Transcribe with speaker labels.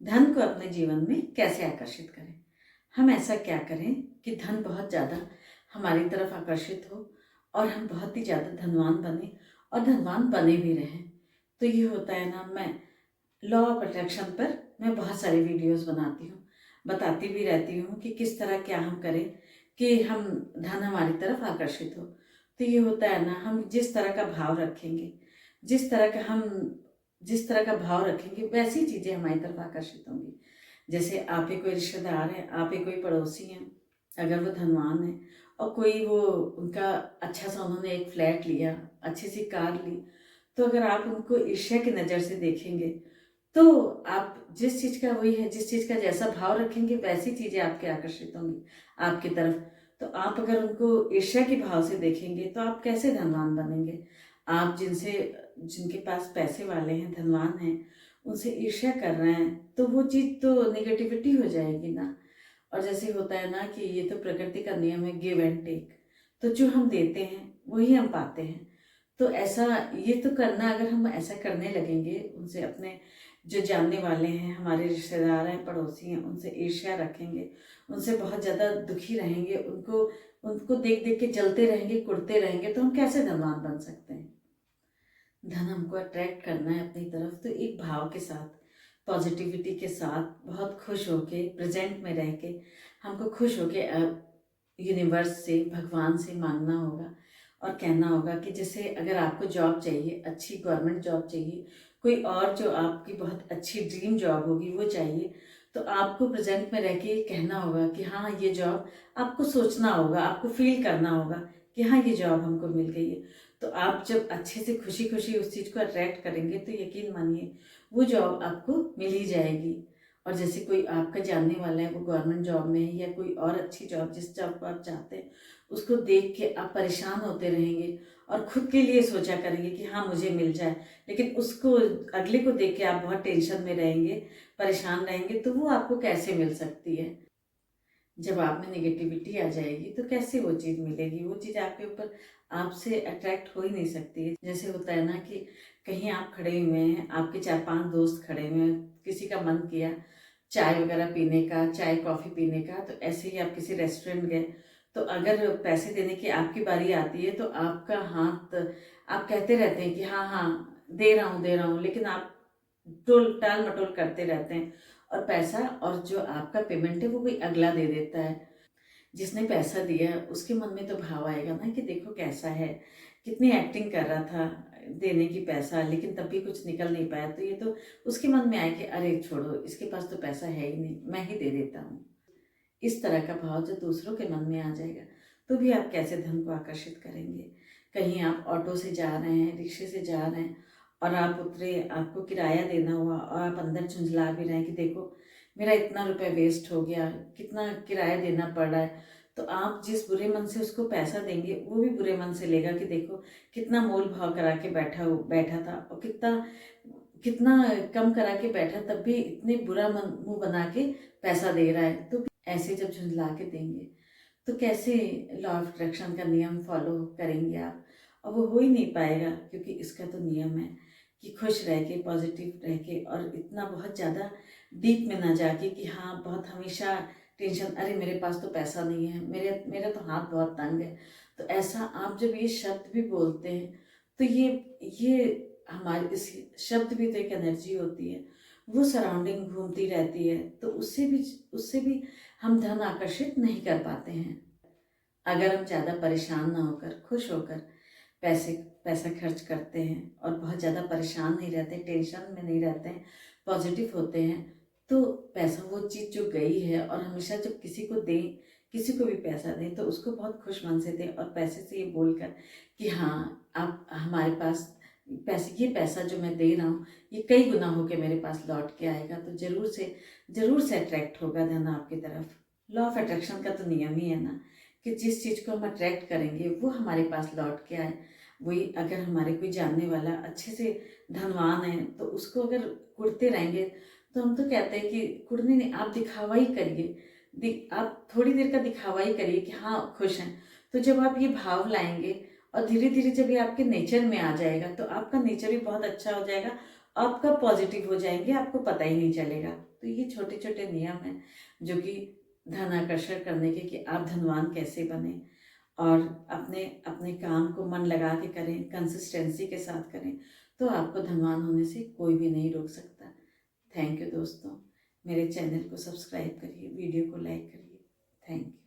Speaker 1: धन को अपने जीवन में कैसे आकर्षित करें। हम ऐसा क्या करें कि धन बहुत ज़्यादा हमारी तरफ आकर्षित हो और हम बहुत ही ज़्यादा धनवान बने और धनवान बने भी रहें। तो ये होता है ना, मैं लॉ ऑफ अट्रैक्शन पर मैं बहुत सारी वीडियोस बनाती हूँ, बताती भी रहती हूँ कि किस तरह क्या हम करें कि हम धन हमारी तरफ आकर्षित हो। तो ये होता है ना, हम जिस तरह का भाव रखेंगे, जिस तरह का भाव रखेंगे वैसी चीज़ें हमारी तरफ आकर्षित होंगी। जैसे आप ही कोई रिश्तेदार हैं, आप ही कोई पड़ोसी हैं, अगर वो धनवान है और कोई वो उनका अच्छा सा उन्होंने एक फ्लैट लिया, अच्छी सी कार ली, तो अगर आप उनको ईर्ष्या की नज़र से देखेंगे तो आप जिस चीज़ का वही है, जिस चीज़ का जैसा भाव रखेंगे वैसी चीज़ें आपके आकर्षित होंगी आपकी तरफ। तो आप अगर उनको ईर्ष्या के भाव से देखेंगे तो आप कैसे धनवान बनेंगे। आप जिनके पास पैसे वाले हैं, धनवान हैं, उनसे ईर्ष्या कर रहे हैं तो वो चीज़ तो निगेटिविटी हो जाएगी ना। और जैसे होता है ना कि ये तो प्रकृति का नियम है, गिव एंड टेक। तो जो हम देते हैं वही हम पाते हैं। तो ऐसा ये तो करना, अगर हम ऐसा करने लगेंगे, उनसे अपने जो जानने वाले हैं, हमारे रिश्तेदार हैं, पड़ोसी हैं, उनसे ईर्ष्या रखेंगे, उनसे बहुत ज़्यादा दुखी रहेंगे, उनको उनको देख देख के जलते रहेंगे, कुढ़ते रहेंगे, तो हम कैसे धनवान बन सकते हैं। धन हमको अट्रैक्ट करना है अपनी तरफ, तो एक भाव के साथ, पॉजिटिविटी के साथ, बहुत खुश होके प्रेजेंट में रह के हमको खुश होके यूनिवर्स से, भगवान से मांगना होगा और कहना होगा कि जैसे अगर आपको जॉब चाहिए, अच्छी गवर्नमेंट जॉब चाहिए, कोई और जो आपकी बहुत अच्छी ड्रीम जॉब होगी वो चाहिए, तो आपको प्रेजेंट में रह के ये कहना होगा कि हाँ ये जॉब, आपको सोचना होगा, आपको फील करना होगा कि हाँ ये जॉब हमको मिल गई है। तो आप जब अच्छे से खुशी खुशी उस चीज़ को अट्रैक्ट करेंगे तो यकीन मानिए वो जॉब आपको मिल ही जाएगी। और जैसे कोई आपका जानने वाला है, वो गवर्नमेंट जॉब में है या कोई और अच्छी जॉब, जिस जॉब को आप चाहते हैं, उसको देख के आप परेशान होते रहेंगे और खुद के लिए सोचा करेंगे कि हाँ मुझे मिल जाए, लेकिन उसको, अगले को देख के आप बहुत टेंशन में रहेंगे, परेशान रहेंगे, तो वो आपको कैसे मिल सकती है। जब आप में नेगेटिविटी आ जाएगी तो कैसे वो चीज़ मिलेगी, वो चीज़ आपके ऊपर, आपसे अट्रैक्ट हो ही नहीं सकती है। जैसे होता है ना कि कहीं आप खड़े हुए हैं, आपके 4-5 दोस्त खड़े हुए हैं, किसी का मन किया चाय वगैरह पीने का, चाय कॉफ़ी पीने का, तो ऐसे ही आप किसी रेस्टोरेंट गए, तो अगर पैसे देने की आपकी बारी आती है तो आपका हाथ, आप कहते रहते हैं कि हाँ हाँ दे रहा हूँ, लेकिन आप टोल टाल मटोल करते रहते हैं और पैसा, और जो आपका पेमेंट है वो कोई अगला दे देता है। जिसने पैसा दिया उसके मन में तो भाव आएगा ना कि देखो कैसा है, कितनी एक्टिंग कर रहा था देने की पैसा, लेकिन तब भी कुछ निकल नहीं पाया, तो ये तो उसके मन में आए कि अरे छोड़ो, इसके पास तो पैसा है ही नहीं, मैं ही दे देता हूँ। इस तरह का भाव जब दूसरों के मन में आ जाएगा तो भी आप कैसे धन को आकर्षित करेंगे। कहीं आप ऑटो से जा रहे हैं, रिक्शे से जा रहे हैं और आप उतरे, आपको किराया देना हुआ और आप अंदर झुंझला भी रहे हैं कि देखो मेरा इतना रुपए वेस्ट हो गया, कितना किराया देना पड़ रहा है, तो आप जिस बुरे मन से उसको पैसा देंगे वो भी बुरे मन से लेगा कि देखो कितना मोल भाव करा के बैठा था और कितना कितना कम करा के बैठा, तब भी इतने बुरा मुंह बना के पैसा दे रहा है। तो ऐसे जब झुंझला के देंगे तो कैसे लॉ ऑफ अट्रैक्शन का नियम फॉलो करेंगे आप। और वो हो ही नहीं पाएगा, क्योंकि इसका तो नियम है कि खुश रह के, पॉजिटिव रह के, और इतना बहुत ज़्यादा डीप में ना जाके कि हाँ बहुत हमेशा टेंशन, अरे मेरे पास तो पैसा नहीं है, मेरा तो हाथ बहुत तंग है। तो ऐसा आप जब ये शब्द भी बोलते हैं तो ये हमारे इस शब्द भी तो एक एनर्जी होती है, वो सराउंडिंग घूमती रहती है, तो उससे भी हम धन आकर्षित नहीं कर पाते हैं। अगर हम ज़्यादा परेशान ना होकर, खुश होकर पैसे पैसा खर्च करते हैं और बहुत ज़्यादा परेशान नहीं रहते, टेंशन में नहीं रहते हैं, पॉजिटिव होते हैं, तो पैसा वो चीज़ जो गई है, और हमेशा जब किसी को दें, किसी को भी पैसा दें तो उसको बहुत खुश मन से दें, और पैसे से ये बोलकर कि हाँ आप हमारे पास पैसे, ये पैसा जो मैं दे रहा हूँ ये कई गुना होके मेरे पास लौट के आएगा, तो ज़रूर से अट्रैक्ट होगा धन आपकी तरफ। लॉ ऑफ अट्रैक्शन का तो नियम ही है ना कि जिस चीज़ को हम अट्रैक्ट करेंगे वो हमारे पास लौट के आए। वही अगर हमारे कोई जानने वाला अच्छे से धनवान है तो उसको अगर कुढ़ते रहेंगे, तो हम तो कहते हैं कि कुढ़ने नहीं, आप दिखावा ही करिए, आप थोड़ी देर का दिखावा ही करिए कि हाँ खुश हैं। तो जब आप ये भाव लाएंगे और धीरे धीरे जब ये आपके नेचर में आ जाएगा तो आपका नेचर भी बहुत अच्छा हो जाएगा, आपका पॉजिटिव हो जाएंगे, आपको पता ही नहीं चलेगा। तो ये छोटे छोटे नियम हैं जो कि धन आकर्षण करने के, कि आप धनवान कैसे बने, और अपने अपने काम को मन लगा के करें, कंसिस्टेंसी के साथ करें, तो आपको धनवान होने से कोई भी नहीं रोक सकता। थैंक यू दोस्तों, मेरे चैनल को सब्सक्राइब करिए, वीडियो को लाइक करिए। Thank you.